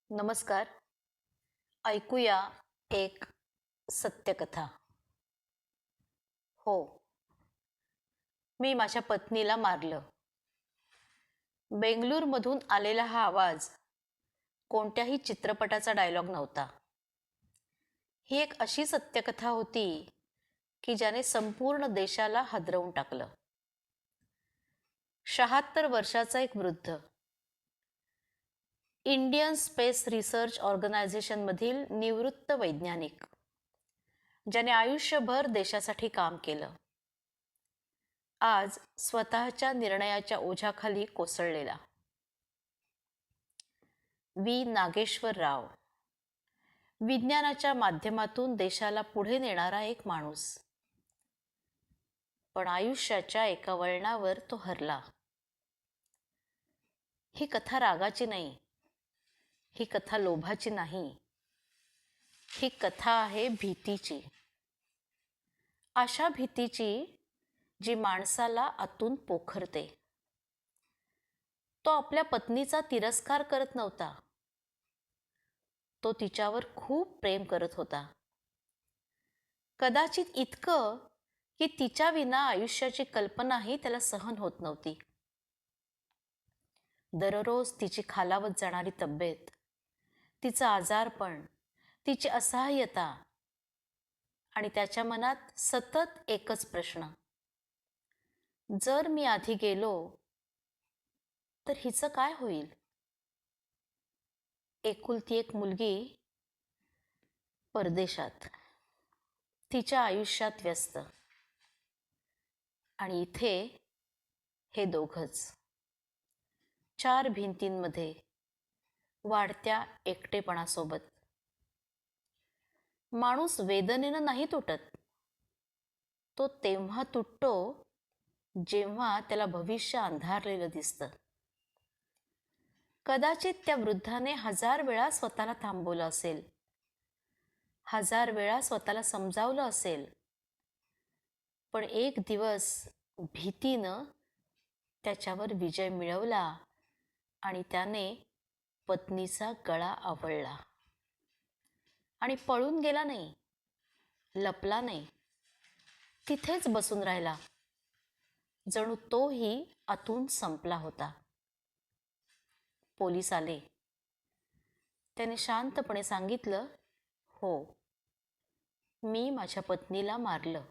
नमस्कार. ऐकूया एक सत्यकथा. हो, मी माझ्या पत्नीला मारलं. बेंगळूरमधून आलेला हा आवाज कोणत्याही चित्रपटाचा डायलॉग नव्हता. ही एक अशी सत्यकथा होती की ज्याने संपूर्ण देशाला हादरवून टाकलं. 76 वर्षाचा एक वृद्ध इंडियन स्पेस रिसर्च ऑर्गनायझेशनमधील निवृत्त वैज्ञानिक, ज्याने आयुष्यभर देशासाठी काम केलं, आज स्वतःच्या निर्णयाच्या ओझ्याखाली कोसळलेला. व्ही नागेश्वर राव, विज्ञानाच्या माध्यमातून देशाला पुढे नेणारा एक माणूस. पण आयुष्याच्या एका वळणावर तो हरला. ही कथा रागाची नाही, ही कथा लोभाची नाही, ही कथा आहे भीतीची. अशा भीतीची जी माणसाला आतून पोखरते. तो आपल्या पत्नीचा तिरस्कार करत नव्हता, तो तिच्यावर खूप प्रेम करत होता. कदाचित इतकं की तिच्या विना आयुष्याची कल्पनाही त्याला सहन होत नव्हती. दररोज तिची खालावत जाणारी तब्येत, तिचं आजारपण, तिची असहाय्यता, आणि त्याच्या मनात सतत एकच प्रश्न: जर मी आधी गेलो तर हिचं काय होईल? एकुलती एक मुलगी परदेशात, तिच्या आयुष्यात व्यस्त, आणि इथे हे दोघंच 4 भिंतींमध्ये वाढत्या एकटेपणासोबत. माणूस वेदनेनं नाही तुटत, तो तेव्हा तुटतो जेव्हा त्याला भविष्य अंधारलेलं दिसतं. कदाचित त्या वृद्धाने 1000 वेळा स्वतःला थांबवलं असेल, 1000 वेळा स्वतःला समजावलं असेल, पण एक दिवस भीतीनं त्याच्यावर विजय मिळवला आणि त्याने पत्नीचा गळा आवळला आणि पळून गेला नाही, लपला नाही, तिथेच बसून राहिला, जणू तोही आतून संपला होता. पोलीस आले. त्याने शांतपणे सांगितलं, हो, मी माझ्या पत्नीला मारलं.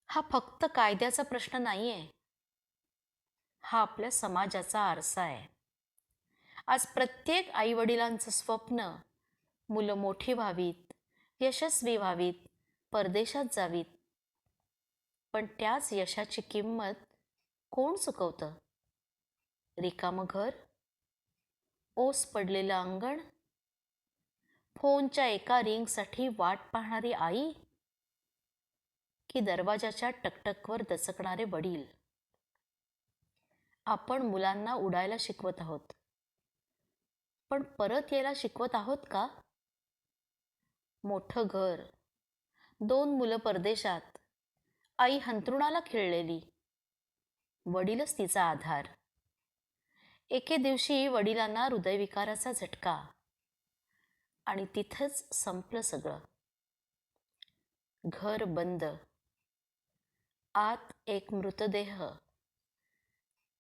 हा फक्त कायद्याचा प्रश्न नाहीये, हा आपल्या समाजाचा आरसा आहे. आज प्रत्येक आईवडिलांचं स्वप्न मुलं मोठी व्हावीत, यशस्वी व्हावीत, परदेशात जावीत. पण त्याच यशाची किंमत कोण चुकवतं? रिकामं घर, ओस पडलेलं अंगण, फोनच्या एका रिंगसाठी वाट पाहणारी आई, की दरवाजाच्या टकटकवर दचकणारे वडील? आपण मुलांना उडायला शिकवत आहोत, पण परत यायला शिकवत आहोत का? मोठं घर, 2 मुलं परदेशात, आई अंथरुणाला खिळलेली, वडीलच तिचा आधार. एके दिवशी वडिलांना हृदयविकाराचा झटका, आणि तिथंच संपलं सगळं. घर बंद, आत एक मृतदेह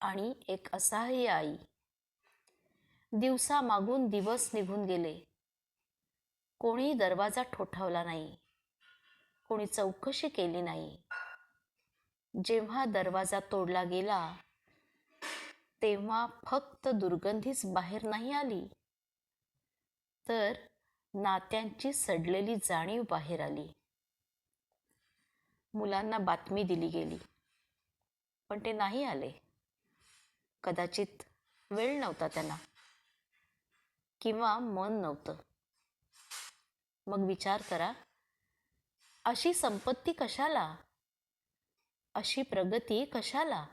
आणि एक असहाय्य आई. दिवसा मागून दिवस निघून गेले. कोणी दरवाजा ठोठावला नाही, कोणी चौकशी केली नाही. जेव्हा दरवाजा तोडला गेला तेव्हा फक्त दुर्गंधीच बाहेर नाही आली, तर नात्यांची सडलेली जाणीव बाहेर आली. मुलांना बातमी दिली गेली, पण ते नाही आले. कदाचित वेळ नव्हता त्यांना, किंवा मन नव्हतं. मग विचार करा, अशी संपत्ती कशाला? अशी प्रगती कशाला?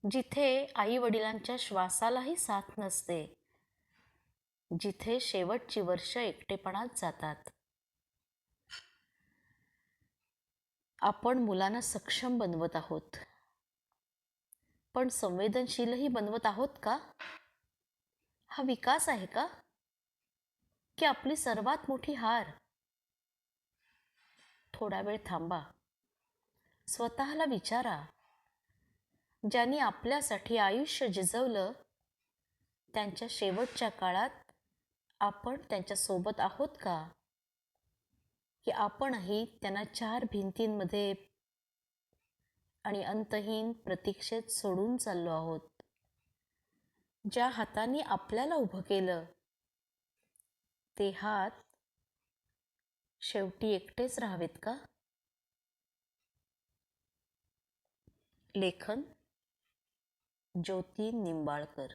जिथे आई वडिलांच्या श्वासालाही साथ नसते, जिथे शेवटची वर्ष एकटेपणात जातात. आपण मुलांना सक्षम बनवत आहोत, पण संवेदनशीलही बनवत आहोत का? हा विकास आहे का, की आपली सर्वात मोठी हार? थोडा वेळ थांबा. स्वतःला विचारा, ज्यांनी आपल्यासाठी आयुष्य झिजवलं त्यांच्या शेवटच्या काळात आपण त्यांच्यासोबत आहोत का, की आपणही त्यांना चार भिंतींमध्ये आणि अंतहीन प्रतीक्षेत सोडून चाललो आहोत? ज्या हातांनी आपल्याला उभं केलं ते हात शेवटी एकटेच राहावेत का? लेखन ज्योती निंबाळकर.